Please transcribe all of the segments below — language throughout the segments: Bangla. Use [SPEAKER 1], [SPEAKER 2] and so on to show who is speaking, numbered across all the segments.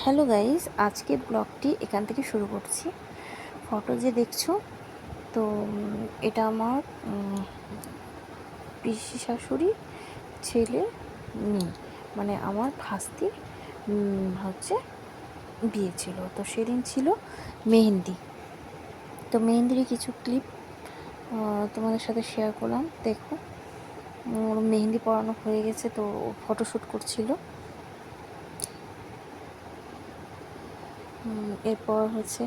[SPEAKER 1] হ্যালো গাইস, আজকের ব্লগটি এখান থেকে শুরু করছি। ফটো যে দেখছো তো এটা আমার পিসি শাশুড়ি ছেলে মেয়ে, মানে আমার ভাস্তির হচ্ছে বিয়ে ছিল। তো সেদিন ছিল মেহেন্দি। তো মেহেন্দির কিছু ক্লিপ তোমাদের সাথে শেয়ার করলাম। দেখো, ওর মেহেন্দি পরানো হয়ে গেছে, তো ফটোশ্যুট করছিল। এরপর হচ্ছে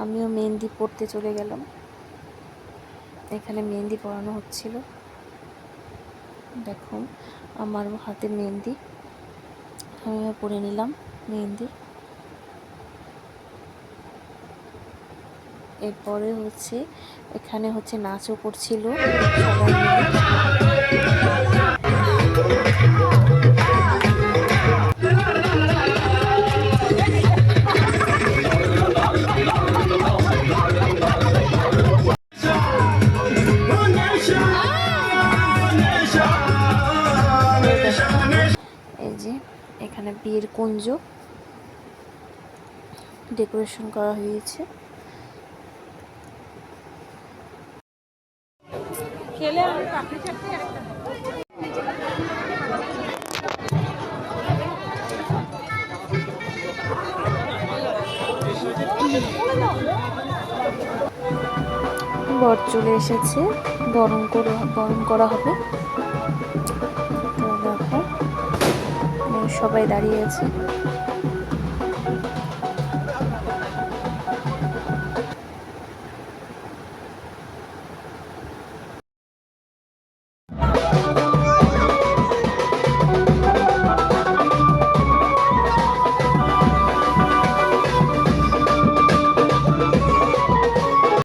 [SPEAKER 1] আমিও মেহেন্দি পরতে চলে গেলাম। এখানে মেহেন্দি পরানো হচ্ছিল। দেখো, আমার হাতে মেহেন্দি, আমি পরে নিলাম মেহেন্দি। এরপরে হচ্ছে এখানে হচ্ছে নাচও করছিল সবাই মিলে। এই যে এখানে বিয়ের কুঞ্জ ডেকোরেশন করা হয়েছে। বর চলে এসেছে, বরণ করা হবে। তো দেখো, সবাই দাঁড়িয়ে আছে।